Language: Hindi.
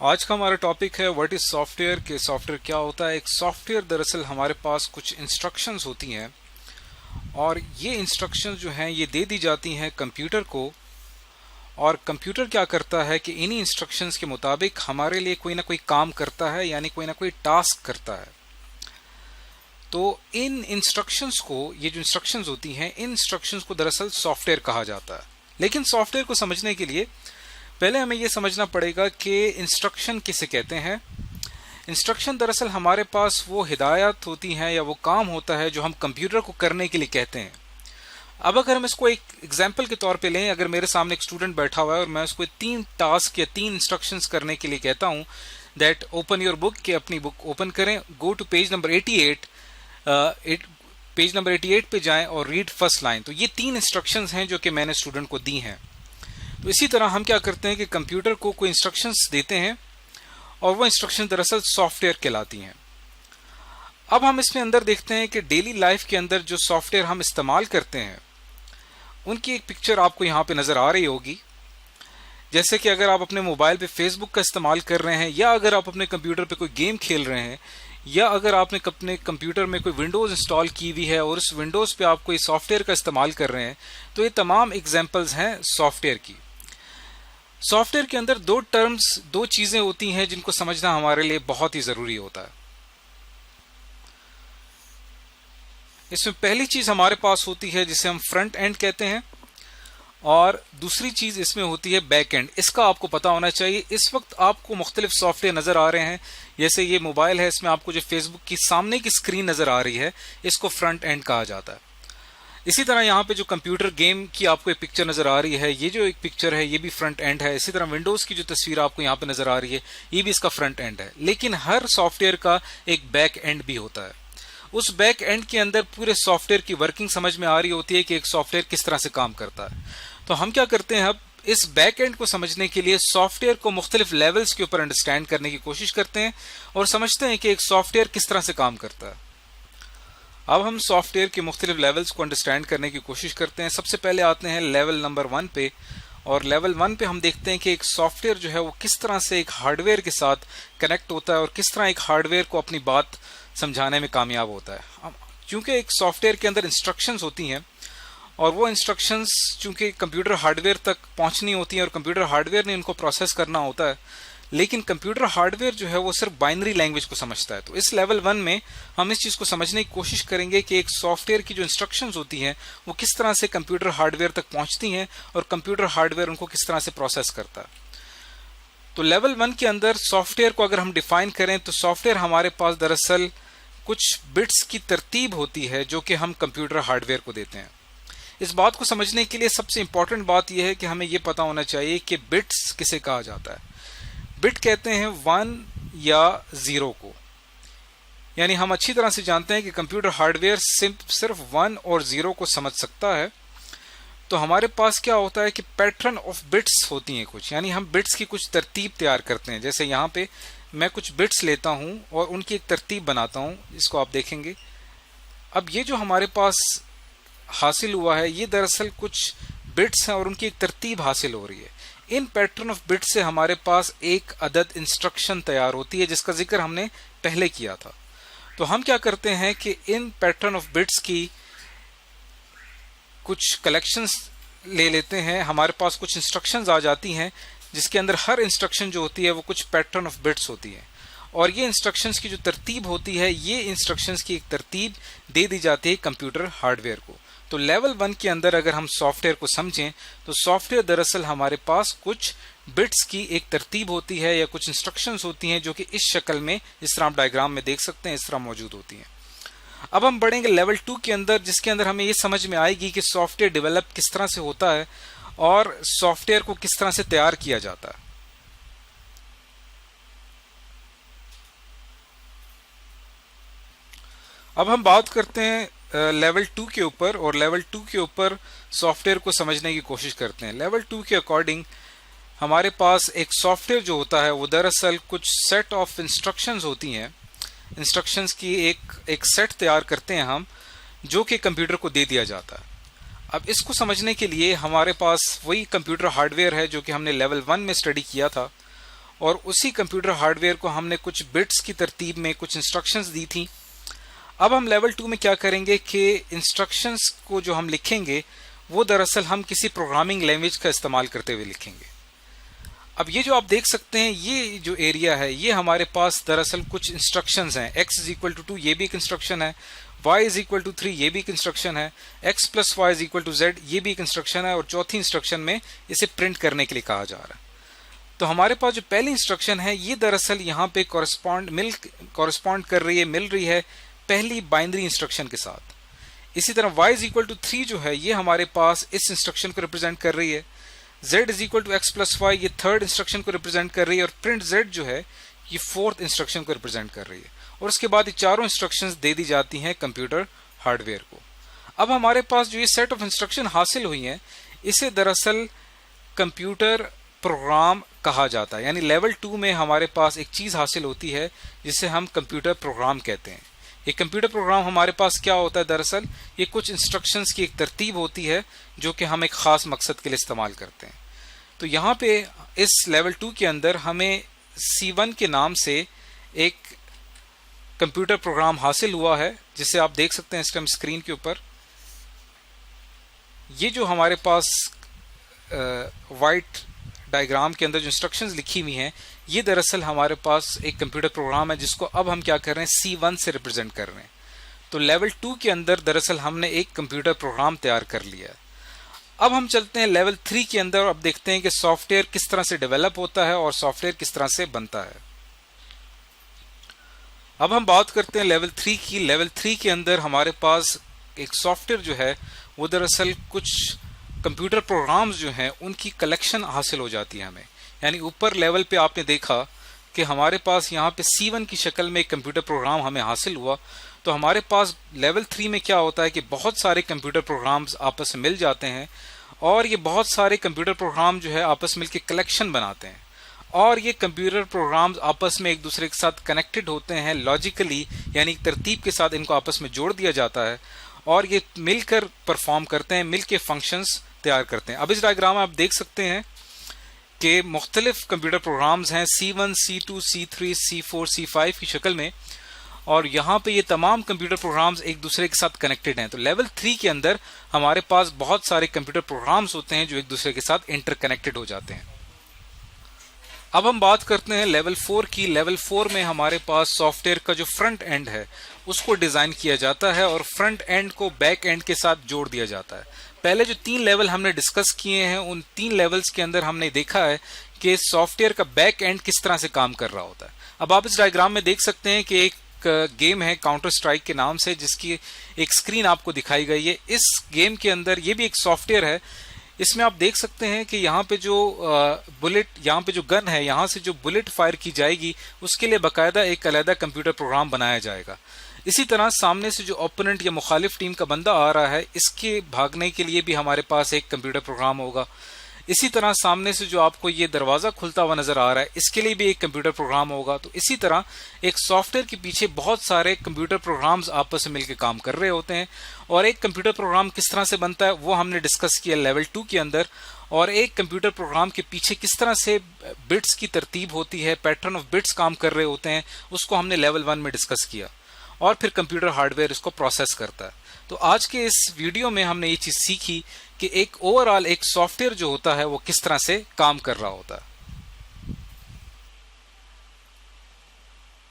आज का हमारा टॉपिक है व्हाट इज सॉफ्टवेयर के सॉफ्टवेयर क्या होता है। एक सॉफ्टवेयर दरअसल हमारे पास कुछ इंस्ट्रक्शंस होती हैं और ये इंस्ट्रक्शंस जो हैं ये दे दी जाती हैं कंप्यूटर को, और कंप्यूटर क्या करता है कि इन्हीं इंस्ट्रक्शंस के मुताबिक हमारे लिए कोई ना कोई काम करता है, यानी कोई ना कोई टास्क करता है। तो इन इंस्ट्रक्शंस को, ये जो इंस्ट्रक्शंस होती हैं, इन इंस्ट्रक्शंस को दरअसल सॉफ्टवेयर कहा जाता है। लेकिन सॉफ्टवेयर को समझने के लिए पहले हमें यह समझना पड़ेगा कि इंस्ट्रक्शन किसे कहते हैं। इंस्ट्रक्शन दरअसल हमारे पास वो हिदायत होती हैं या वो काम होता है जो हम कंप्यूटर को करने के लिए कहते हैं। अब अगर हम इसको एक एग्जांपल के तौर पे लें, अगर मेरे सामने एक स्टूडेंट बैठा हुआ है और मैं उसको 3 टास्क या 3 इंस्ट्रक्शंस करने के लिए कहता हूं, दैट ओपन योर बुक, कि अपनी बुक ओपन करें, go to page number 88, page number 88 पे जाएं और रीड फर्स्ट लाइन। तो ये 3 इंस्ट्रक्शंस हैं जो कि मैंने स्टूडेंट को दी हैं। तो इसी तरह हम क्या करते हैं कि कंप्यूटर को कोई इंस्ट्रक्शंस देते हैं और वो इंस्ट्रक्शन दरअसल सॉफ्टवेयर कहलाती हैं। अब हम इसमें अंदर देखते हैं कि डेली लाइफ के अंदर जो सॉफ्टवेयर हम इस्तेमाल करते हैं उनकी एक पिक्चर आपको यहाँ पे नजर आ रही होगी। जैसे कि अगर आप अपने मोबाइल पे फेसबुक का इस्तेमाल कर रहे हैं, या अगर आप अपने कंप्यूटर पे कोई गेम खेल रहे हैं, या अगर आपने अपने कंप्यूटर में कोई विंडोज इंस्टॉल की हुई है और उस विंडोज पे आप कोई सॉफ्टवेयर का इस्तेमाल कर रहे हैं, तो ये तमाम एग्जाम्पल्स हैं सॉफ्टवेयर की। सॉफ्टवेयर के अंदर दो चीजें होती हैं जिनको समझना हमारे लिए बहुत ही जरूरी होता है। इसमें पहली चीज हमारे पास होती है जिसे हम फ्रंट एंड कहते हैं, और दूसरी चीज इसमें होती है बैक एंड। इसका आपको पता होना चाहिए। इस वक्त आपको मुख्तलिफ सॉफ्टवेयर नजर आ रहे हैं, जैसे ये मोबाइल है, इसमें आपको जो फेसबुक की सामने की स्क्रीन नजर आ रही है, इसको फ्रंट एंड कहा जाता है। इसी तरह यहाँ पे जो कंप्यूटर गेम की आपको एक पिक्चर नजर आ रही है, ये जो एक पिक्चर है ये भी फ्रंट एंड है। इसी तरह विंडोज की जो तस्वीर आपको यहाँ पे नजर आ रही है, ये भी इसका फ्रंट एंड है। लेकिन हर सॉफ्टवेयर का एक बैक एंड भी होता है। उस बैक एंड के अंदर पूरे सॉफ्टवेयर की वर्किंग समझ में आ रही होती है कि एक सॉफ्टवेयर किस तरह से काम करता है। तो हम क्या करते हैं, अब इस बैक एंड को समझने के लिए सॉफ्टवेयर को मुख्तलिफ लेवल्स के ऊपर अंडरस्टैंड करने की कोशिश करते हैं और समझते हैं कि एक सॉफ्टवेयर किस तरह से काम करता है। अब हम सॉफ्टवेयर के मुख्तलिफ लेवल्स को अंडरस्टैंड करने की कोशिश करते हैं। सबसे पहले आते हैं लेवल नंबर 1 पे, और लेवल 1 पे हम देखते हैं कि एक सॉफ्टवेयर जो है वो किस तरह से एक हार्डवेयर के साथ कनेक्ट होता है और किस तरह एक हार्डवेयर को अपनी बात समझाने में कामयाब होता है। क्योंकि एक सॉफ्टवेयर के अंदर इंस्ट्रक्शंस होती हैं और वो इंस्ट्रक्शंस चूंकि कंप्यूटर हार्डवेयर तक पहुंचनी होती हैं और कंप्यूटर हार्डवेयर ने इनको प्रोसेस करना होता है, लेकिन कंप्यूटर हार्डवेयर जो है वो सिर्फ बाइनरी लैंग्वेज को समझता है। तो इस लेवल 1 में हम इस चीज को समझने की कोशिश करेंगे कि एक सॉफ्टवेयर की जो इंस्ट्रक्शंस होती हैं वो किस तरह से कंप्यूटर हार्डवेयर तक पहुंचती हैं और कंप्यूटर हार्डवेयर उनको किस तरह से प्रोसेस करता है। तो लेवल 1 के अंदर सॉफ्टवेयर को अगर हम डिफाइन करें तो सॉफ्टवेयर हमारे पास दरअसल कुछ बिट्स की तरतीब होती है जो कि हम कंप्यूटर हार्डवेयर को देते हैं। इस बात को समझने के लिए सबसे इंपॉर्टेंट बात यह है कि हमें यह पता होना चाहिए कि बिट्स किसे कहा जाता है। बिट कहते हैं 1 या 0 को, यानी हम अच्छी तरह से जानते हैं कि कंप्यूटर हार्डवेयर सिर्फ 1 और 0 को समझ सकता है। तो हमारे पास क्या होता है कि पैटर्न ऑफ बिट्स होती हैं कुछ, यानी हम बिट्स की कुछ तरतीब तैयार करते हैं। जैसे यहाँ पे मैं कुछ बिट्स लेता हूं और उनकी एक तरतीब बनाता हूं, इसको आप देखेंगे। अब ये जो हमारे पास हासिल हुआ है ये दरअसल कुछ बिट्स हैं और उनकी एक तरतीब हासिल हो रही है। इन पैटर्न ऑफ बिट से हमारे पास एक अदद इंस्ट्रक्शन तैयार होती है जिसका जिक्र हमने पहले किया था। तो हम क्या करते हैं कि इन पैटर्न ऑफ बिट्स की कुछ कलेक्शंस ले लेते हैं। हमारे पास कुछ इंस्ट्रक्शंस आ जाती हैं जिसके अंदर हर इंस्ट्रक्शन जो होती है वो कुछ पैटर्न ऑफ बिट्स होती है, और ये इंस्ट्रक्शंस की जो तरतीब होती है, ये इंस्ट्रक्शंस की एक तरतीब दे दी जाती है कंप्यूटर हार्डवेयर को। तो लेवल 1 के अंदर अगर हम सॉफ्टवेयर को समझें तो सॉफ्टवेयर दरअसल हमारे पास कुछ बिट्स की एक तरतीब होती है या कुछ इंस्ट्रक्शंस होती हैं जो कि इस शक्ल में, जिस तरह आप डायग्राम में देख सकते हैं, इस तरह मौजूद होती हैं। अब हम बढ़ेंगे लेवल 2 के अंदर, जिसके अंदर हमें ये समझ में आएगी कि सॉफ्टवेयर डेवलप किस तरह से होता है और सॉफ्टवेयर को किस तरह से तैयार किया जाता है। अब हम बात करते हैं लेवल 2 के ऊपर, और लेवल 2 के ऊपर सॉफ्टवेयर को समझने की कोशिश करते हैं। लेवल 2 के अकॉर्डिंग हमारे पास एक सॉफ्टवेयर जो होता है वो दरअसल कुछ सेट ऑफ इंस्ट्रक्शंस होती हैं। इंस्ट्रक्शंस की एक सेट तैयार करते हैं हम, जो कि कंप्यूटर को दे दिया जाता है। अब इसको समझने के लिए हमारे पास वही कंप्यूटर हार्डवेयर है जो कि हमने लेवल 1 में स्टडी किया था, और उसी कंप्यूटर हार्डवेयर को हमने कुछ बिट्स की तरतीब में कुछ इंस्ट्रक्शंस दी थी। अब हम लेवल 2 में क्या करेंगे कि इंस्ट्रक्शंस को जो हम लिखेंगे वो दरअसल हम किसी प्रोग्रामिंग लैंग्वेज का इस्तेमाल करते हुए लिखेंगे। अब ये जो आप देख सकते हैं, ये जो एरिया है, ये हमारे पास दरअसल कुछ इंस्ट्रक्शंस हैं। x इज इक्वल टू 2 ये भी एक इंस्ट्रक्शन है, y इज इक्वल टू 3 ये भी एक इंस्ट्रक्शन है, x plus y is equal to z ये भी एक इंस्ट्रक्शन है, और चौथी इंस्ट्रक्शन में इसे प्रिंट करने के लिए कहा जा रहा है। तो हमारे पास जो पहली इंस्ट्रक्शन है ये दरअसल यहाँ पे कॉरेस्पॉन्ड कर रही है, मिल रही है पहली बाइनरी इंस्ट्रक्शन के साथ। इसी तरह y इज इक्वल टू 3 जो है ये हमारे पास इस इंस्ट्रक्शन को रिप्रेजेंट कर रही है, z is equal to x plus y ये थर्ड इंस्ट्रक्शन को रिप्रेजेंट कर रही है, और प्रिंट z जो है ये फोर्थ इंस्ट्रक्शन को रिप्रेजेंट कर रही है। और उसके बाद ये चारों इंस्ट्रक्शंस दे दी जाती हैं कंप्यूटर हार्डवेयर को। अब हमारे पास जो ये सेट ऑफ इंस्ट्रक्शन हासिल हुई हैं इसे दरअसल कंप्यूटर प्रोग्राम कहा जाता है। यानी लेवल 2 में हमारे पास एक चीज हासिल होती है जिसे हम कंप्यूटर प्रोग्राम कहते हैं। ये कंप्यूटर प्रोग्राम हमारे पास क्या होता है, दरअसल ये कुछ इंस्ट्रक्शंस की एक तरतीब होती है जो कि हम एक खास मकसद के लिए इस्तेमाल करते हैं। तो यहाँ पे इस लेवल 2 के अंदर हमें C1 के नाम से एक कंप्यूटर प्रोग्राम हासिल हुआ है, जिसे आप देख सकते हैं इस टाइम स्क्रीन के ऊपर। ये जो हमारे पास वाइट डायग्राम के अंदर जो इंस्ट्रक्शंस लिखी हुई हैं ये दरअसल हमारे पास एक कंप्यूटर प्रोग्राम है जिसको अब हम क्या कर रहे हैं, C1 से रिप्रेजेंट कर रहे हैं। तो लेवल 2 के अंदर दरअसल हमने एक कंप्यूटर प्रोग्राम तैयार कर लिया है। अब हम चलते हैं लेवल 3 के अंदर, अब देखते हैं कि सॉफ्टवेयर किस तरह से डेवलप होता है और सॉफ्टवेयर किस तरह से बनता है। अब हम बात करते हैं लेवल 3 की। लेवल 3 के अंदर हमारे पास एक सॉफ्टवेयर जो है वो दरअसल कुछ कंप्यूटर प्रोग्राम्स जो हैं उनकी कलेक्शन हासिल हो जाती है हमें। यानी ऊपर लेवल पे आपने देखा कि हमारे पास यहाँ पे C1 की शक्ल में एक कंप्यूटर प्रोग्राम हमें हासिल हुआ। तो हमारे पास लेवल 3 में क्या होता है कि बहुत सारे कंप्यूटर प्रोग्राम्स आपस में मिल जाते हैं, और ये बहुत सारे कंप्यूटर प्रोग्राम जो है आपस में मिलकर कलेक्शन बनाते हैं, और ये कंप्यूटर प्रोग्राम्स आपस में एक दूसरे के साथ कनेक्टेड होते हैं लॉजिकली, यानी तरतीब के साथ इनको आपस में जोड़ दिया जाता है, और ये मिलकर परफॉर्म करते हैं, मिलकर फंक्शंस तैयार करते हैं। अब इस डायग्राम में आप देख सकते हैं कि मुख्तलिफ कंप्यूटर प्रोग्राम्स हैं C1, C2, C3, C4, C5 की शक्ल में, और यहाँ पे ये तमाम कंप्यूटर प्रोग्राम्स एक दूसरे के साथ कनेक्टेड हैं। तो लेवल 3 के अंदर हमारे पास बहुत सारे कंप्यूटर प्रोग्राम्स होते हैं जो एक दूसरे के साथ इंटरकनेक्टेड हो जाते हैं। अब हम बात करते हैं लेवल 4 की। लेवल 4 में हमारे पास सॉफ्टवेयर का जो फ्रंट एंड है उसको डिजाइन किया जाता है और फ्रंट एंड को बैक एंड के साथ जोड़ दिया जाता है। पहले जो 3 लेवल हमने डिस्कस किए हैं उन 3 लेवल्स के अंदर हमने देखा है कि सॉफ्टवेयर का बैक एंड किस तरह से काम कर रहा होता है। अब आप इस डायग्राम में देख सकते हैं कि एक गेम है काउंटर स्ट्राइक के नाम से, जिसकी एक स्क्रीन आपको दिखाई गई है। इस गेम के अंदर ये भी एक सॉफ्टवेयर है। इसमें आप देख सकते हैं कि यहाँ पे जो यहाँ पे जो गन है, यहाँ से जो बुलेट फायर की जाएगी उसके लिए बाकायदा एक अलग कंप्यूटर प्रोग्राम बनाया जाएगा। इसी तरह सामने से जो ओपोनेंट या मुखालिफ टीम का बंदा आ रहा है इसके भागने के लिए भी हमारे पास एक कंप्यूटर प्रोग्राम होगा। इसी तरह सामने से जो आपको ये दरवाजा खुलता हुआ नजर आ रहा है इसके लिए भी एक कंप्यूटर प्रोग्राम होगा। तो इसी तरह एक सॉफ्टवेयर के पीछे बहुत सारे कंप्यूटर प्रोग्राम्स आपस में मिलकर काम कर रहे होते हैं, और एक कंप्यूटर प्रोग्राम किस तरह से बनता है वो हमने डिस्कस किया लेवल 2 के अंदर, और एक कंप्यूटर प्रोग्राम के पीछे किस तरह से बिट्स की तरतीब होती है, पैटर्न ऑफ बिट्स काम कर रहे होते हैं, उसको हमने लेवल 1 में डिस्कस किया, और फिर कंप्यूटर हार्डवेयर इसको प्रोसेस करता है। तो आज के इस वीडियो में हमने ये चीज सीखी कि एक ओवरऑल एक सॉफ्टवेयर जो होता है वो किस तरह से काम कर रहा होता है।